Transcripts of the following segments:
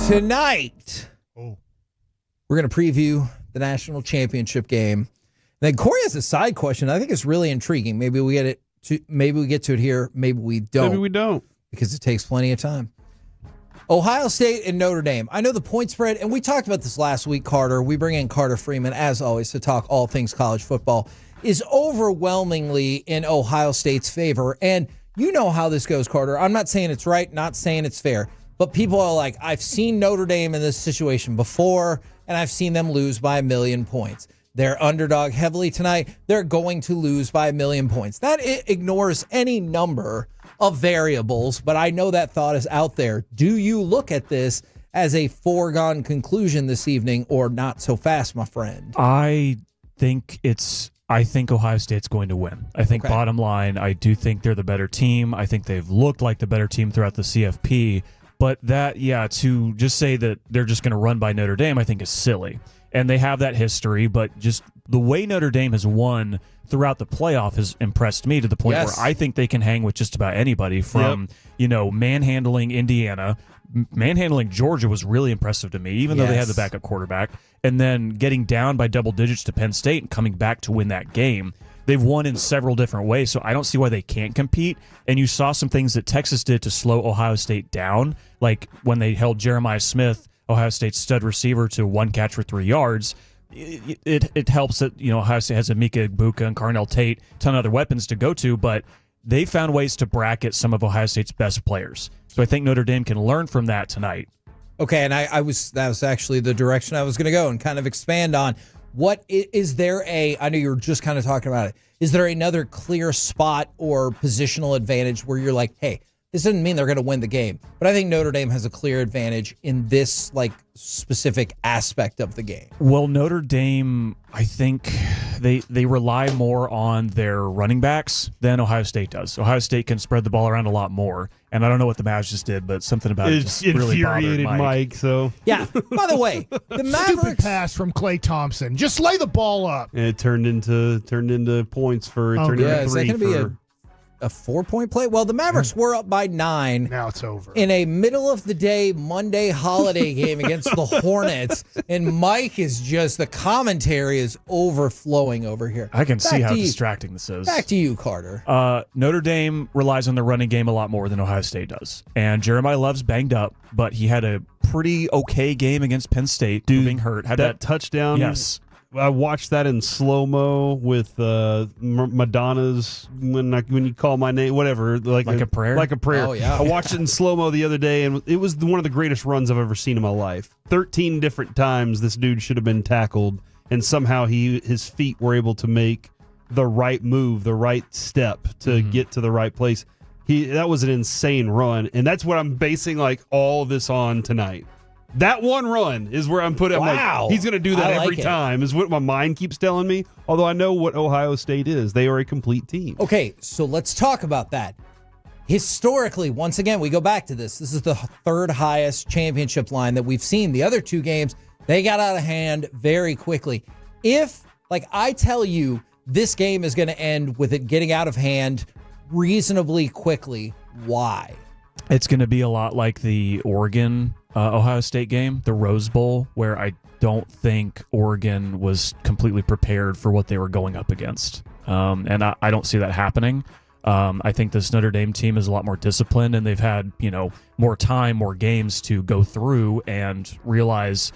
Tonight, we're going to preview the national championship game. Then Corey has a side question. I think it's really intriguing. Maybe we get to it here. Maybe we don't. Maybe we don't. Because it takes plenty of time. Ohio State and Notre Dame. I know the point spread, and we talked about this last week, Carter. We bring in Carter Freemon, as always, to talk all things college football, is overwhelmingly in Ohio State's favor. And you know how this goes, Carter. I'm not saying it's right, not saying it's fair. But people are like, I've seen Notre Dame in this situation before, and I've seen them lose by 1 million points. They're underdog heavily tonight. They're going to lose by 1 million points. That ignores any number of variables, but I know that thought is out there. Do you look at this as a foregone conclusion this evening, or not so fast, my friend? I think Ohio State's going to win. I think bottom line, I do think they're the better team. I think they've looked like the better team throughout the CFP. But to just say that they're just going to run by Notre Dame, I think is silly. And they have that history, but just the way Notre Dame has won throughout the playoff has impressed me to the point where I think they can hang with just about anybody from, manhandling Indiana. Manhandling Georgia was really impressive to me, even though they had the backup quarterback. And then getting down by double digits to Penn State and coming back to win that game. They've won in several different ways, so I don't see why they can't compete. And you saw some things that Texas did to slow Ohio State down, like when they held Jeremiah Smith, Ohio State's stud receiver, to 1 catch for 3 yards. It helps that Ohio State has Emeka Egbuka and Carnell Tate, a ton of other weapons to go to, but they found ways to bracket some of Ohio State's best players. So I think Notre Dame can learn from that tonight. Okay, and that was actually the direction I was going to go and kind of expand on. What is there I know you were just kind of talking about it. Is there another clear spot or positional advantage where you're like, hey, this doesn't mean they're going to win the game, but I think Notre Dame has a clear advantage in this specific aspect of the game? Well, Notre Dame, I think they rely more on their running backs than Ohio State does. Ohio State can spread the ball around a lot more, and I don't know what the Mavs just did, but something about it just really bothered Mike. So yeah. By the way, the Mavericks stupid pass from Klay Thompson. Just lay the ball up. And it turned into points for into 3. Is that going to be a 4-point play? Well, the Mavericks were up by 9. Now it's over. In a middle-of-the-day Monday holiday game against the Hornets, and Mike is the commentary is overflowing over here. I can see how distracting this is. Back to you, Carter. Notre Dame relies on the running game a lot more than Ohio State does. And Jeremiah Love's banged up, but he had a pretty okay game against Penn State. Being hurt. Had that touchdown. Yes. I watched that in slow-mo with Madonna's when you call my name, whatever, like a prayer. Like a prayer. Oh, yeah. I watched it in slow-mo the other day, and it was one of the greatest runs I've ever seen in my life. 13 different times this dude should have been tackled, and somehow his feet were able to make the right move, the right step to get to the right place. That was an insane run, and that's what I'm basing all this on tonight. That one run is where I'm putting. Wow. He's going to do that every time, is what my mind keeps telling me. Although I know what Ohio State is. They are a complete team. Okay, so let's talk about that. Historically, once again, we go back to this. This is the third highest championship line that we've seen. The other 2 games, they got out of hand very quickly. If, I tell you, this game is going to end with it getting out of hand reasonably quickly, why? It's going to be a lot like the Oregon Ohio State game, the Rose Bowl, where I don't think Oregon was completely prepared for what they were going up against. And I don't see that happening. I think this Notre Dame team is a lot more disciplined, and they've had, more time, more games to go through and realize,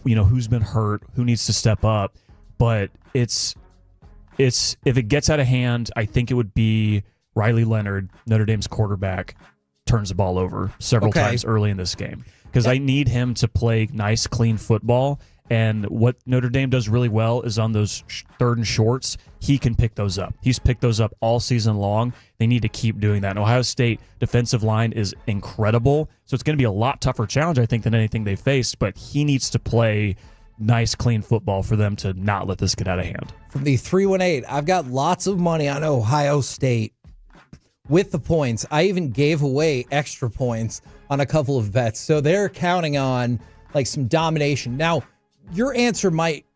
who's been hurt, who needs to step up. But it's if it gets out of hand, I think it would be Riley Leonard, Notre Dame's quarterback, turns the ball over several times early in this game, because I need him to play nice, clean football. And what Notre Dame does really well is on those 3rd and shorts, he can pick those up. He's picked those up all season long. They need to keep doing that. And Ohio State defensive line is incredible, so it's going to be a lot tougher challenge, I think, than anything they faced. But he needs to play nice, clean football for them to not let this get out of hand. From the 318, I've got lots of money on Ohio State with the points. I even gave away extra points on a couple of bets. So they're counting on some domination. Now, your answer might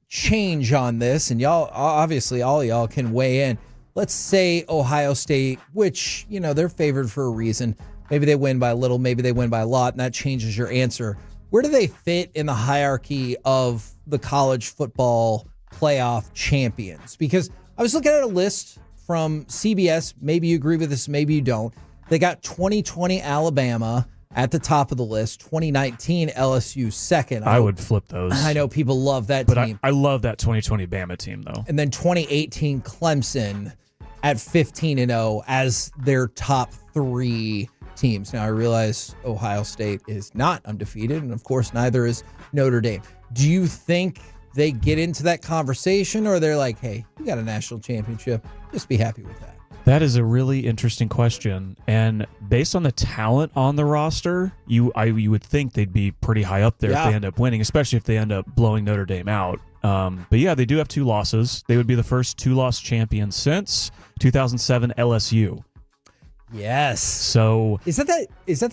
change on this, and y'all, obviously, all y'all can weigh in. Let's say Ohio State, which, they're favored for a reason. Maybe they win by a little, maybe they win by a lot, and that changes your answer. Where do they fit in the hierarchy of the college football playoff champions? Because I was looking at a list from CBS. Maybe you agree with this, maybe you don't. They got 2020 Alabama at the top of the list, 2019 LSU second. I would flip those. I know people love that but team. I love that 2020 Bama team, though. And then 2018 Clemson at 15-0 as their top three teams. Now, I realize Ohio State is not undefeated, and of course, neither is Notre Dame. Do you think they get into that conversation, or they're like, hey, you got a national championship, just be happy with that? That is a really interesting question, and based on the talent on the roster, you would think they'd be pretty high up there if they end up winning, especially if they end up blowing Notre Dame out. But yeah, they do have 2 losses. They would be the first 2-loss champion since 2007 LSU. Yes. So is that the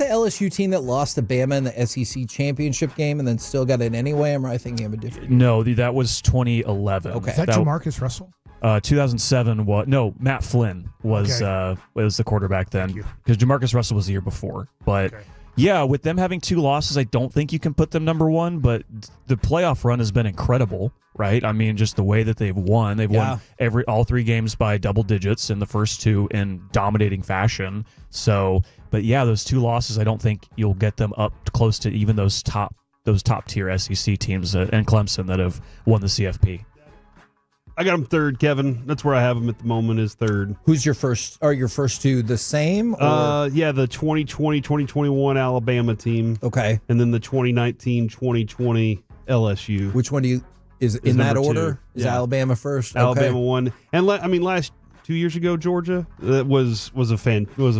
LSU team that lost to Bama in the SEC championship game and then still got it anyway? Am I thinking of a different game? No, that was 2011. Okay. Is that Jamarcus Russell? 2007 was Matt Flynn was the quarterback then, because Jamarcus Russell was the year before. But yeah, with them having 2 losses, I don't think you can put them number 1. But the playoff run has been incredible, right? I mean, just the way that they've won. They've won all 3 games by double digits, in the first 2 in dominating fashion. So, but yeah, those 2 losses, I don't think you'll get them up close to even those top tier SEC teams and Clemson that have won the CFP. I got him third, Kevin. That's where I have him at the moment, is third. Who's your first? Are your first 2 the same? Yeah, the 2020-2021 Alabama team. Okay. And then the 2019-2020 LSU. Which one do you is in that order? 2. Is Alabama first? Alabama won. And last 2 years ago, Georgia, that was a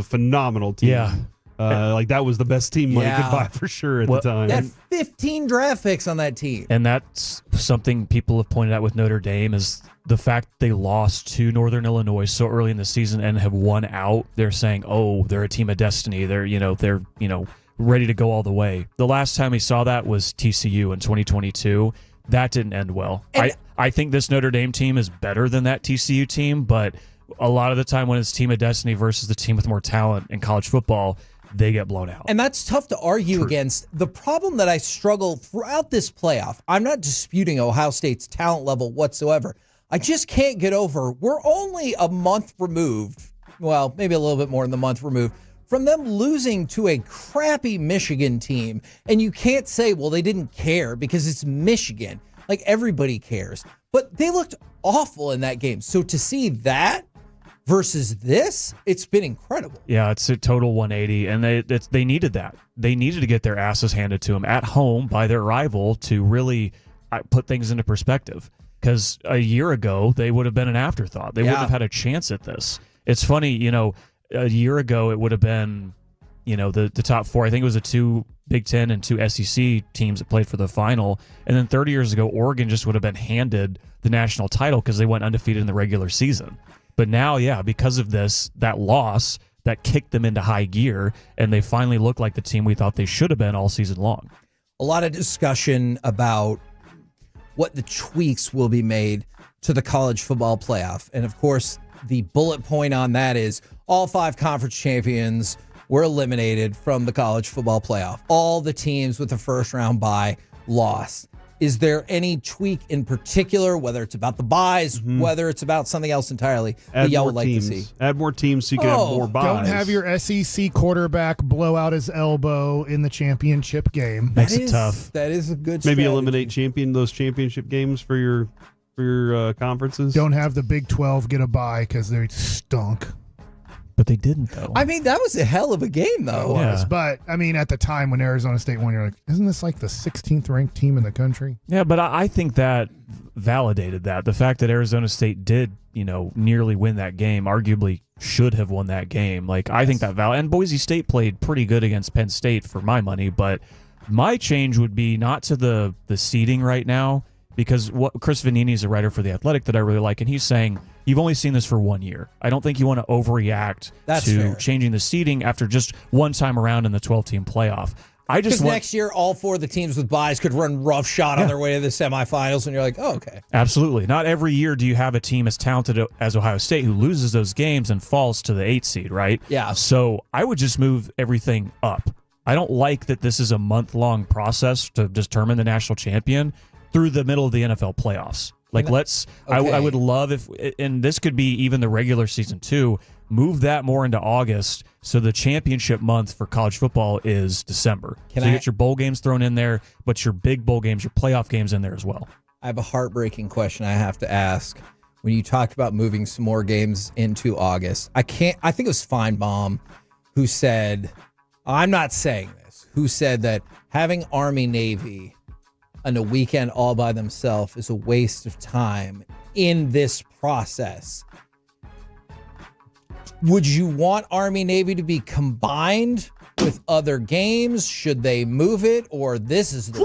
phenomenal team. Yeah. That was the best team money could buy for sure at the time. They had 15 draft picks on that team. And that's something people have pointed out with Notre Dame, is the fact they lost to Northern Illinois so early in the season and have won out. They're saying, oh, they're a team of destiny. They're ready to go all the way. The last time we saw that was TCU in 2022. That didn't end well. I think this Notre Dame team is better than that TCU team, but a lot of the time when it's team of destiny versus the team with more talent in college football, they get blown out. And that's tough to argue against. The problem that I struggle throughout this playoff, I'm not disputing Ohio State's talent level whatsoever. I just can't get over, we're only a month removed, well, maybe a little bit more than a month removed, from them losing to a crappy Michigan team. And you can't say, well, they didn't care because it's Michigan. Like, everybody cares. But they looked awful in that game. So to see that versus this, it's been incredible. Yeah, it's a total 180, and they needed that. They needed to get their asses handed to them at home by their rival to really put things into perspective. Because a year ago, they would have been an afterthought. They wouldn't have had a chance at this. It's funny, a year ago, it would have been, the top 4. I think it was the 2 Big Ten and 2 SEC teams that played for the final. And then 30 years ago, Oregon just would have been handed the national title because they went undefeated in the regular season. But now, because of that loss, that kicked them into high gear, and they finally look like the team we thought they should have been all season long. A lot of discussion about what the tweaks will be made to the college football playoff. And of course, the bullet point on that is all 5 conference champions were eliminated from the college football playoff. All the teams with the first round bye lost. Is there any tweak in particular, whether it's about the buys, whether it's about something else entirely, that y'all would like to see? Add more teams so you can have more buys. Don't have your SEC quarterback blow out his elbow in the championship game. Makes it tough. That is a good Maybe strategy. eliminate those championship games for your conferences. Don't have the Big 12 get a bye because they stunk. But they didn't, though. I mean, that was a hell of a game, though. It was. But, I mean, at the time when Arizona State won, you're like, isn't this like the 16th ranked team in the country? Yeah, but I think that validated that. The fact that Arizona State did, nearly win that game, arguably should have won that game. Like, I think that and Boise State played pretty good against Penn State for my money, but my change would be not to the seeding right now, because what Chris Vanini is a writer for The Athletic that I really like, and he's saying you've only seen this for 1 year. I don't think you want to overreact to changing the seeding after just one time around in the 12-team playoff. I just Because next year, all 4 of the teams with buys could run roughshod on their way to the semifinals, and you're like, oh, okay. Absolutely. Not every year do you have a team as talented as Ohio State who loses those games and falls to the 8 seed, right? Yeah. So I would just move everything up. I don't like that this is a month-long process to determine the national champion through the middle of the NFL playoffs. Like, I would love if, and this could be even the regular season too, move that more into August so the championship month for college football is December. You get your bowl games thrown in there, but your big bowl games, your playoff games in there as well. I have a heartbreaking question I have to ask. When you talked about moving some more games into August, I think it was Feinbaum who said, I'm not saying this, who said that having Army-Navy on a weekend all by themselves is a waste of time in this process. Would you want Army-Navy to be combined with other games? Should they move it? Or this is the...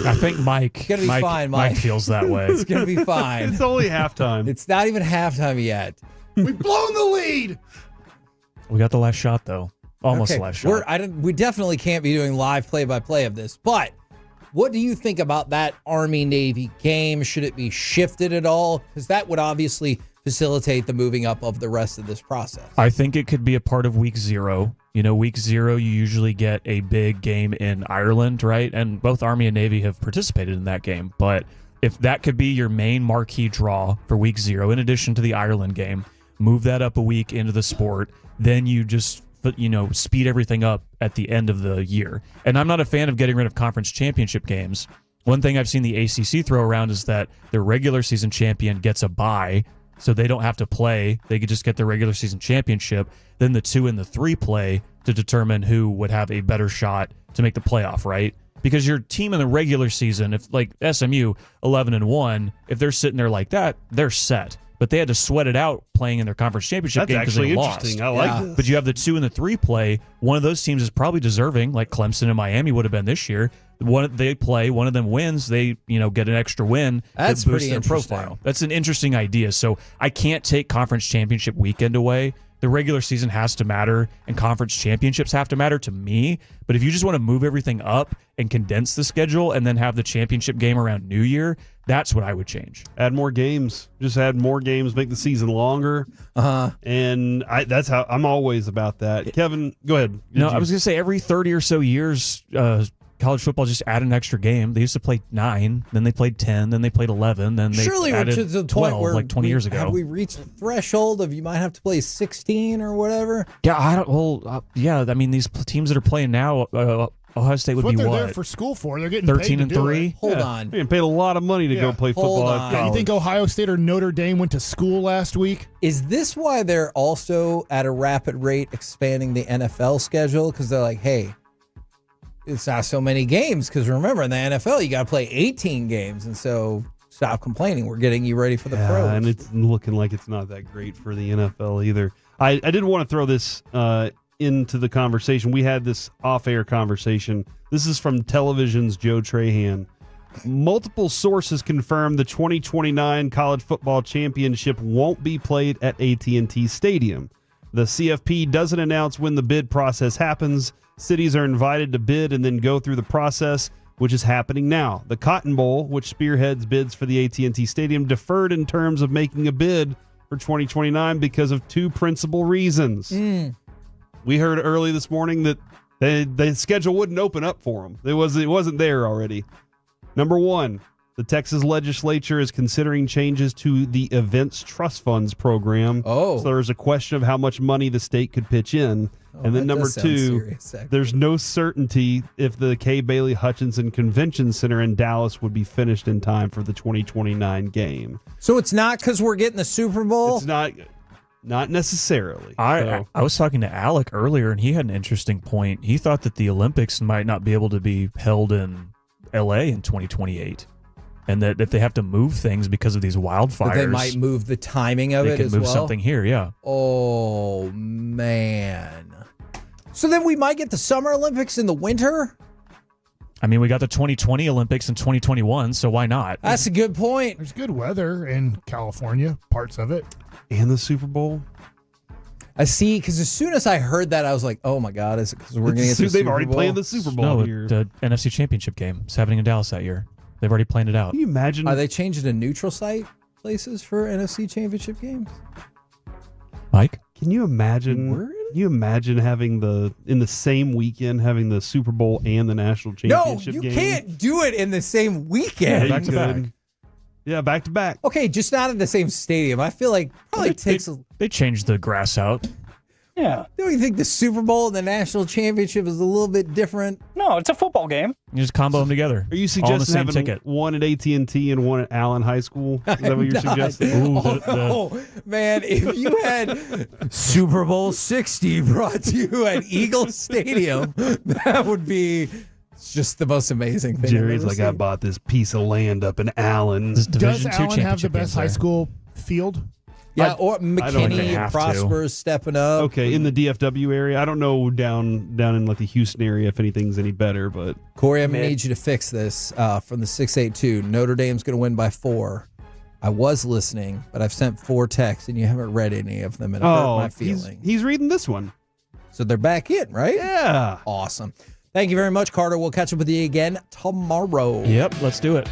I think Mike feels that way. It's going to be fine. It's only halftime. It's not even halftime yet. We've blown the lead. We got the last shot, though. Almost Okay, last shot. We definitely can't be doing live play-by-play of this, but what do you think about that Army-Navy game? Should it be shifted at all? Because that would obviously facilitate the moving up of the rest of this process. I think it could be a part of week 0. Week 0, you usually get a big game in Ireland, right? And both Army and Navy have participated in that game. But if that could be your main marquee draw for week 0, in addition to the Ireland game, move that up a week into the sport, then you just speed everything up at the end of the year. And I'm not a fan of getting rid of conference championship games. One thing I've seen the ACC throw around is that the regular season champion gets a bye, so they don't have to play. They could just get the regular season championship. Then the 2 and the 3 play to determine who would have a better shot to make the playoff, right? Because your team in the regular season, if like SMU 11-1, if they're sitting there like that, they're set. But they had to sweat it out playing in their conference championship game because they lost. Interesting. I like this. But you have the 2 and the 3 play. One of those teams is probably deserving, like Clemson and Miami would have been this year. They play, one of them wins, they get an extra win. That's that boosts pretty their interesting. profile. That's an interesting idea. So I can't take conference championship weekend away. The regular season has to matter, and conference championships have to matter to me. But if you just want to move everything up and condense the schedule and then have the championship game around New Year, that's what I would change. Add more games. Just add more games, make the season longer. And that's how I'm always about that. Kevin, go ahead. I was going to say every 30 or so years, college football just add an extra game. They used to play 9, then they played 10, then they played 11, then they surely added to the point 12, where like 20 years ago. Have we reached the threshold of you might have to play 16 or whatever? Yeah, I don't. Well, I mean, these teams that are playing now, Ohio State would What be they're what? there for school for. They're getting 13 paid and to do 3. it. Hold Yeah. on. They're getting paid a lot of money to go play football Hold at on. college. You think Ohio State or Notre Dame went to school last week? Is this why they're also at a rapid rate expanding the NFL schedule? Because they're like, hey, it's not so many games. Because remember, in the NFL, you got to play 18 games. And so stop complaining. We're getting you ready for the pros. And it's looking like it's not that great for the NFL either. I did want to throw this into the conversation. We had this off-air conversation. This is from television's Joe Trahan. Multiple sources confirm the 2029 college football championship won't be played at AT&T Stadium. The CFP doesn't announce when the bid process happens. Cities are invited to bid and then go through the process, which is happening now. The Cotton Bowl, which spearheads bids for the AT&T Stadium, deferred in terms of making a bid for 2029 because of 2 principal reasons. We heard early this morning that the schedule wouldn't open up for them. It wasn't there already. Number 1, the Texas legislature is considering changes to the Events Trust Funds program. Oh. So there's a question of how much money the state could pitch in. And then that number does sound 2, serious, actually. there's no certainty if the Kay Bailey Hutchinson Convention Center in Dallas would be finished in time for the 2029 game. So it's not because we're getting the Super Bowl? It's not necessarily. I was talking to Alec earlier, and he had an interesting point. He thought that the Olympics might not be able to be held in L.A. in 2028, and that if they have to move things because of these wildfires, But they might move the timing of they it could as move well? something here, yeah. Oh, man. So then we might get the Summer Olympics in the winter? I mean, we got the 2020 Olympics in 2021, so why not? That's a good point. There's good weather in California, parts of it. And the Super Bowl. I see, because as soon as I heard that, I was like, "Oh my God!" Is it because we're going to get the They've Super already Bowl? played the Super Bowl No, here. the NFC Championship game. It's happening in Dallas that year. They've already planned it out. Can you imagine? Are they changing to neutral site places for NFC Championship games? Mike? Can you imagine? Word? Can you imagine having in the same weekend having the Super Bowl and the national No, championship you game? can't do it in the same weekend. back to back. Yeah, back to back. Okay, just not in the same stadium. I feel like probably takes. They changed the grass out. Yeah. Don't you think the Super Bowl and the national championship is a little bit different? No, it's a football game. You just combo them together. Are you All on the suggesting same having ticket. one at AT&T and one at Allen High School? Is that what you're Not. suggesting? Ooh, Oh, man, if you had Super Bowl 60 brought to you at Eagle Stadium, that would be just the most amazing thing. Jerry's I've like, ever I seen. bought this piece of land up in Allen. This Does Division II Allen have the championship best games high there. school field? Yeah, or don't think McKinney they and have to. Prosper's stepping up. Okay, in the DFW area. I don't know down in like the Houston area if anything's any better, but Corey, I'm going to Mid. need you to fix this from the 682. Notre Dame's going to win by 4. I was listening, but I've sent 4 texts, and you haven't read any of them, and it hurt my feelings. he's reading this one. So they're back in, right? Yeah. Awesome. Thank you very much, Carter. We'll catch up with you again tomorrow. Yep, let's do it.